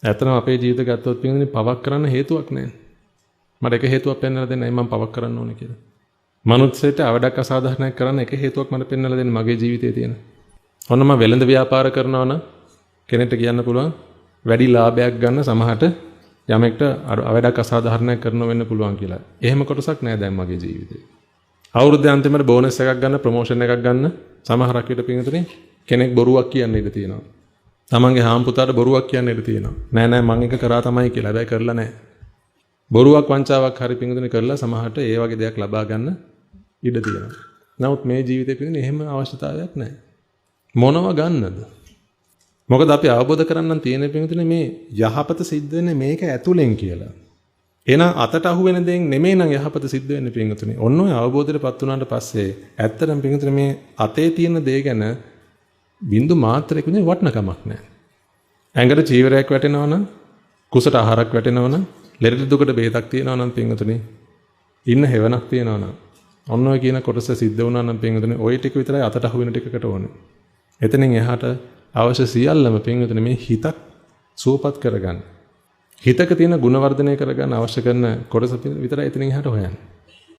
ඇත්තටම අපේ ජීවිත ගත්තොත් පින්වතුනි පවක් කරන්න හේතුවක් නැහැ. මට එක හේතුවක් පෙන්වලා දෙන්නයි මම පවක් කරන්න ඕනේ කියලා. මනුස්සයෙක්ට අවඩක් අසාධාරණයක් කරන්න එක හේතුවක් මට පෙන්වලා දෙන්න මගේ ජීවිතයේ තියෙන. ඔන්න මම වෙළඳ ව්‍යාපාර කරනවා නම් කෙනෙක්ට කියන්න පුළුවන් වැඩි ලාභයක් ගන්න සමහරට යමෙක්ට අවඩක් අසාධාරණයක් කරනවා වෙන්න පුළුවන් කියලා. එහෙම කොටසක් නෑ දැන් මගේ ජීවිතේ. අවුරුද්දේ අන්තිමට බෝනස් එකක් ගන්න, ප්‍රොමෝෂන් එකක් ගන්න සමහරක් විට පින්වතුනි කෙනෙක් බොරුවක් කියන්න ඉඩ තියෙනවා. තමන්ගේ හාම්පුතාට බොරුවක් කියන්න ඉඩ තියෙනවා. නෑ මං එක කරා තමයි කියලා. හැබැයි කරලා නෑ. බොරුවක් වංචාවක් හරි පින්වතුනි කරලා සමහරට ඒ වගේ දෙයක් ලබා ගන්න ඉඩ තියෙනවා. නමුත් මේ ජීවිතේ පින්වතුනි එහෙම අවශ්‍යතාවයක් නෑ. මොනව ගන්නද? මොකද අපි අවබෝධ කරගන්න තියෙන පින්වතුනි මේ යහපත සිද්ධ වෙන්නේ මේක ඇතුලෙන් කියලා. එහෙනම් අතට අහු වෙන දෙයක් නෙමෙයි නම් යහපත සිද්ධ වෙන්නේ පින්වතුනි. ඔන්න ඔය අවබෝධයටපත් වුණාට පස්සේ ඇත්තටම පින්වතුනි මේ අතේ තියෙන දේ ගැන බින්දු මාත්‍රයක නේ වටනකමක් නැහැ. ඇඟට චීවරයක් වැටෙනවා නම්, කුසට ආහාරයක් වැටෙනවා නම්, ලෙඩ දුකට බෙහෙතක් තියෙනවා නම් පින්වතුනි ඉන්න හේවණක් තියෙනවා නම් ඔන්න ඔය කියන කොටස සිද්ධ වුණා නම් පින්වතුනි ওই ටික විතරයි අතට අහු වෙන ටිකකට ඕනේ. එතනින් එහාට අවශ්‍ය සියල්ලම පින්වතුනි මේ හිතක් සුවපත් කරගන්න. හිතක තියෙන ගුණ වර්ධනය කරගන්න අවශ්‍ය කරන කොටස විතරයි එතනින් එහාට හොයන්නේ.